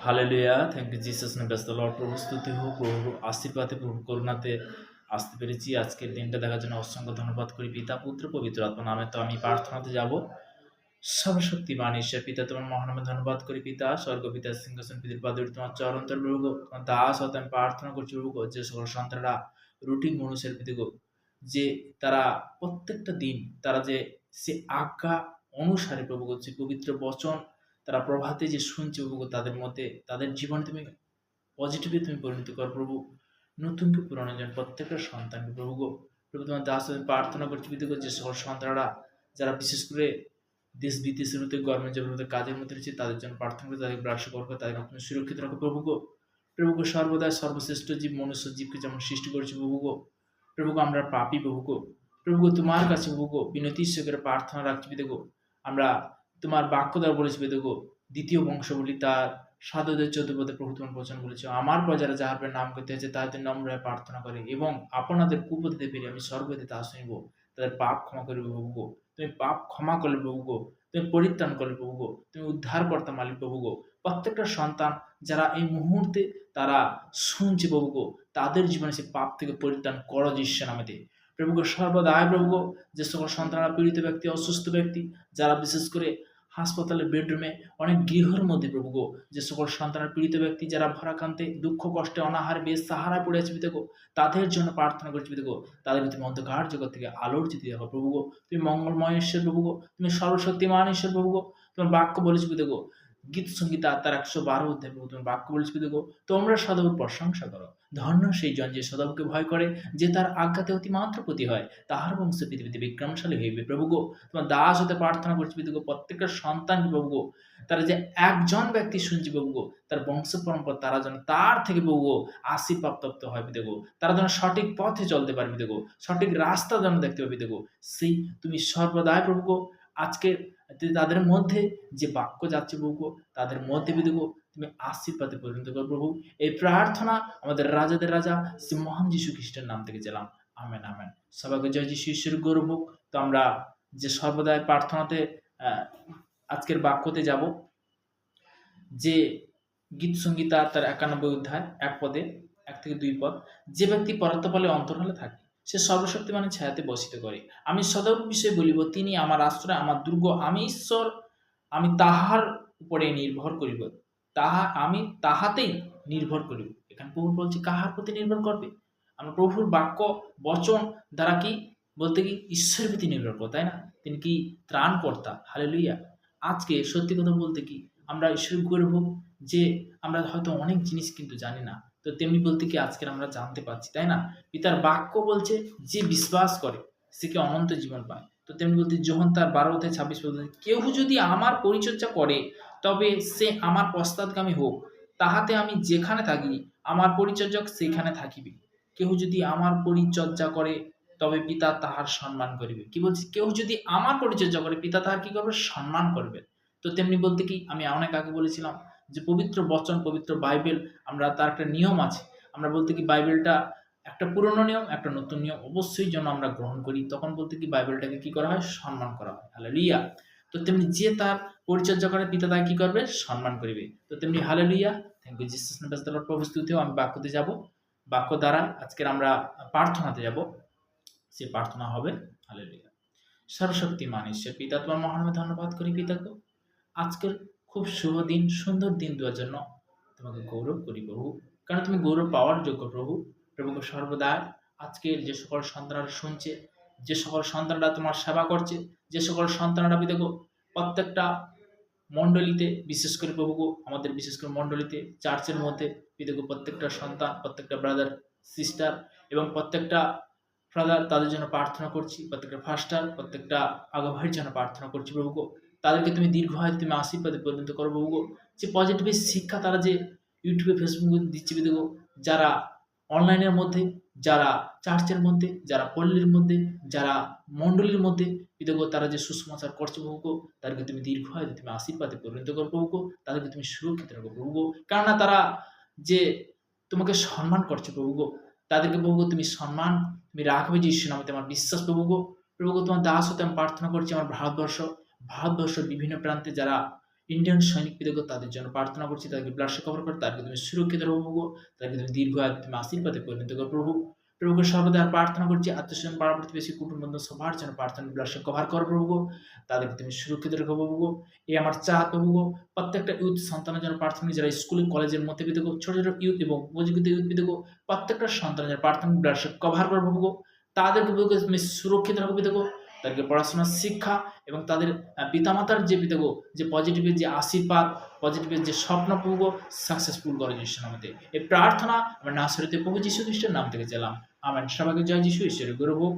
Hallelujah. Thank you Jesus name. Bless the Lord. প্রভু স্তুতি হোক, প্রভুর আশীর্বাদে, প্রভুর করুণাতে আসতে পেরেছি। আজকের দিনটা দেখার জন্য অসংখ্য ধন্যবাদ করি পিতা, পুত্র, পবিত্র আত্মা নামে। তো আমি প্রার্থনাতে যাব। সর্বশক্তিমান ঈশ্বর পিতা, তোমার মহানামে ধন্যবাদ করি পিতা। স্বর্গ পিতা সিংহাসন পিতার পাদে তোমার চরন্তর প্রভু গো, তোমার দাস হতে আমি প্রার্থনা করছি প্রভু গো, যে সকল সন্তানরা রুটিন মানুষের পিতা গো, যে তারা প্রত্যেকটা দিন তারা যে সে আজ্ঞা অনুসারে প্রভু গো, যে পবিত্র বচন তারা প্রভাতে যে শুনছে প্রভু গো, তাদের মধ্যে তাদের জীবনে তুমি পজিটিভলি তুমি পরিণত কর প্রভু। নতুনকে পুরানো জন প্রত্যেকটা সন্তানকে প্রভু গো, প্রভু তোমার দাস আমি প্রার্থনা করছি পিতা গো, যে সকল সন্তানরা যারা বিশেষ করে দেশ বিদেশের মধ্যে গভর্নমেন্ট জবের মধ্যে কাজের মধ্যে রয়েছে, তাদের জন্য প্রার্থনা করে তাদের ব্রাশ করবো, তাদের তুমি সুরক্ষিত রাখো প্রভু গো। প্রভু গো, সর্বদা সর্বশ্রেষ্ঠ জীব মনুষ্য জীবকে যেমন সৃষ্টি করেছে প্রভু গো, প্রভু গো আমরা পাপী প্রভু গো, প্রভু গো তোমার কাছে প্রভু গো বিনতি করে প্রার্থনা রাখছি পিতা গো। আমরা তোমার বাক্য দ্বারা বলেছি পিতা গো, দ্বিতীয় বংশাবলী তার ৭ অধ্যায় ১৪ পদে প্রভু তোমার বচন বলেছে, আমার প্রজারা যাহার নাম করতে হয়েছে তাদের নম্র হয়ে প্রার্থনা করে এবং আপনাদের কুপতিতে ফিরে আমি স্বর্গ হইতে তা শুনিব, তাদের পাপ ক্ষমা করিবে প্রভু গো। তুমি পাপ ক্ষমা করলে প্রভু গো, তুমি পরিত্রাণ করলে প্রভু গো, তুমি উদ্ধার কর্তা মালিক প্রভু গো। প্রত্যেকটা সন্তান যারা এই মুহূর্তে তারা শুনছে প্রভু গো, তাদের জীবনে সে পাপ থেকে পরিত্রাণ করো যিশু নামেতে। প্রভু গো, সর্বদাই প্রভু গো, যে সকল সন্তানরা পীড়িত ব্যক্তি, অসুস্থ ব্যক্তি, যারা বিশেষ করে হাসপাতালের বেডরুমে, অনেক গৃহের মধ্যে প্রভু গো, যে সকল সন্তানের পীড়িত ব্যক্তি যারা ভরাক্রান্তে দুঃখ কষ্টে অনাহারে বেসাহারায় পড়ে আছে পিতা গো, তাদের জন্য প্রার্থনা করছি পিতা গো। তাদেরকে তুমি অন্ধকার জগৎ থেকে আলোর জ্যোতি দেখো প্রভু গো। তুমি মঙ্গলময় ঈশ্বর প্রভু গো, তুমি সর্বশক্তিমান ঈশ্বর প্রভু গো। তোমার বাক্য বলেছি পিতা গো, গীত সংগীতা তার ১১২ অধ্যায় প্রভু তোমার বাক্য বলেছি পিতা গো, তোমরা সদবের প্রশংসা করো। ধন্য সেই জন যে সদবকে ভয় করে, যে তার আজ্ঞাতে অতিমাত্র প্রতি হয়, তাহার বংশ পৃথিবীতে বিক্রমশালী হইবে প্রভু গো। তোমার দাস হতে প্রার্থনা করছি পিতা গো, প্রত্যেকটা সন্তান প্রভু গো, তারা যে একজন ব্যক্তি শুনছি প্রভু গো, তার বংশ পরম্পরা তারা যেন তার থেকে প্রভু গো আশীর্বাদ প্রাপ্ত হয় পিতা গো। তারা যেন সঠিক পথে চলতে পারে পিতা গো, সঠিক রাস্তা যেন দেখতে পাবে পিতা গো। সেই তুমি সর্বদাই প্রভু গো আজকে তাদের মধ্যে যে বাক্য যাচ্ছে প্রভু গো, তাদের মধ্যে পিতা গো তুমি আশীর্বাদে পরিণত করো প্রভু। এই প্রার্থনা আমাদের রাজাদের রাজা শ্রী মহান যীশু খ্রিস্টের নাম থেকে গেলাম। Amen amen. সবাইকে জয় যীশু ঈশ্বরের গৌরব হোক। তো আমরা যে সর্বদাই প্রার্থনাতে আজকের বাক্যতে যাব, যে গীত সংগীতা তার ৯১ অধ্যায় ১ পদে ১ থেকে ২ পদ, যে ব্যক্তি পরাত্মফলে অন্তরালে থাকে সে সর্বশক্তিমানের ছায়াতে বসিত করে। আমি সদর বিষয়ে বলিব, তিনি আমার আশ্রয়, আমার দুর্গ, আমি ঈশ্বর, আমি তাহার উপরে নির্ভর করিব, আমি তাহাতেই নির্ভর করিব। এখানে প্রভু বলছে কাহার প্রতি নির্ভর করবে? আমরা প্রভুর বাক্য বচন দ্বারা কি বলতে কি ঈশ্বরের প্রতি নির্ভর করব, তাই না? তিনি কি ত্রাণকর্তা। হালেলুয়া। আজকে সত্যি কথা বলতে কি আমরা ঈশ্বর করব, যে আমরা হয়তো অনেক জিনিস কিন্তু জানি না, তো তেমনি বলতে কি আজকের আমরা জানতে পারছি, তাই না? পিতার বাক্য বলছে যে বিশ্বাস করে সে কি অনন্ত জীবন পায়। তো তেমনি বলতে যোহন তার ১২ থেকে ২৬ পদ, কেউ যদি আমার পরিচর্যা করে তবে সে আমার পশ্চাৎগামী হোক, তাহাতে আমি যেখানে থাকি আমার পরিচর্যক সেখানে থাকিবে। কেউ যদি আমার পরিচর্যা করে তবে পিতা তাহার সম্মান করিবে। কি বলছি? কেউ যদি আমার পরিচর্যা করে পিতা তাহার কি করবে? সম্মান করবে। তো তেমনি বলতে কি আমি অনেক আগে বলেছিলাম যে পবিত্র বচন, পবিত্র বাইবেল, আমরা তার একটা নিয়ম আছে। আমরা বলতে কি বাইবেলটা একটা পুরনো নিয়ম, একটা নতুন নিয়ম অবশ্যই যেন আমরা গ্রহণ করি। তখন বলতে কি বাইবেলটাকে কি করা হয়? সম্মান করা হয়। হালেলুয়া। তো তেমনি যে তার পরিচর্যা করে পিতা তাকে কি করবে? সম্মান করিবে। তো তেমনি hallelujah. Thank you Jesus name. Praise the Lord. প্রভু স্তুতিও। আমি বাক্যতে যাব। বাক্য দ্বারা আজকের আমরা প্রার্থনাতে যাব। সে প্রার্থনা হবে। হালেলুয়া। সর্বশক্তিমান ঈশ্বর পিতা, তোমার মহানামে ধন্যবাদ করি পিতাকে। আজকের খুব শুভ দিন, সুন্দর দিন দেওয়ার জন্য তোমাকে গৌরব করি প্রভু, কারণ তুমি গৌরব পাওয়ার যোগ্য প্রভু। প্রভুকে সর্বদা আজকের যে সকল সন্তানরা শুনছে, যে সকল সন্তানরা তোমার সেবা করছে, যে সকল সন্তানরা পিতাগো প্রত্যেকটা মণ্ডলীতে, বিশেষ করে প্রভুগো আমাদের বিশেষ করে মণ্ডলীতে চার্চের মধ্যে পিতাগো প্রত্যেকটা সন্তান, প্রত্যেকটা ব্রাদার সিস্টার এবং প্রত্যেকটা ফাদার তাদের জন্য প্রার্থনা করছি, প্রত্যেকটা ফাস্টার, প্রত্যেকটা আগাভাইয়ের জন্য প্রার্থনা করছি প্রভুগো। তাদেরকে তুমি দীর্ঘায়ু তুমি আশীর্বাদে পরিণত করো প্রভুগো। যে পজিটিভ শিক্ষা তারা যে ইউটিউবে ফেসবুকে দিচ্ছে পিতাগো, যারা অনলাইনের মধ্যে, যারা চার্চের মধ্যে, যারা পল্লীর মধ্যে, যারা মণ্ডলীর মধ্যে পিতাগো তারা যে সুসমাচার করছে প্রভুগো, তাদেরকে তুমি দীর্ঘায়ু তুমি আশীর্বাদে পরিণত করো প্রভুগো। তাদেরকে তুমি সুরক্ষিত রাখো প্রভুগো, কেননা তারা যে তোমাকে সম্মান করছে প্রভুগো, তাদেরকে প্রভুগো তুমি সম্মান তুমি রাখবে যিশু নামে আমার বিশ্বাস প্রভুগো। প্রভুগো তোমার দাস হতে আমি প্রার্থনা করছি আমার ভারতবর্ষের বিভিন্ন প্রান্তে যারা ইন্ডিয়ান সৈনিক বিদেগো তাদের জন্য প্রার্থনা করছি, তাদেরকে ব্লাডে কভার করো, তাদেরকে তুমি সুরক্ষিত রাখো প্রভু, তাদেরকে তুমি দীর্ঘায়ু তুমি আশীর্বাদে পরিণত করো প্রভু। প্রভুকে সর্বদা প্রার্থনা করছি, আত্মীয়স্বজন পাড়া প্রতিবেশী কুটুম্ব বন্ধু সবার জন্য প্রার্থনা ব্লাডে কভার করো প্রভু, তাদেরকে তুমি সুরক্ষিত রাখো প্রভু। এই আমার চাহত প্রভু, প্রত্যেকটা ইউথ সন্তানের জন্য প্রার্থনা, যারা স্কুল কলেজের মধ্যে বিদেগো ছোট ছোট ইউথ এবং উপযোগিত ইউথ বিদেগো প্রত্যেকটা সন্তানের জন্য প্রার্থনা ব্লাডে কভার করো প্রভু, তাদেরকে তুমি সুরক্ষিত রাখো বিদেগো, তাদেরকে পড়াশোনার শিক্ষা এবং তাদের পিতামাতার যে বিদেগো যে পজিটিভের যে আশীর্বাদ, পজিটিভের যে স্বপ্ন প্রভু সাকসেসফুল করে যিশু নামে। এই প্রার্থনা আমরা নাসরিতে প্রভু যীশু খ্রিস্টের নাম থেকে চাইলাম, আমেন। সবাইকে জয় যীশু, ঈশ্বরের গৌরব হোক।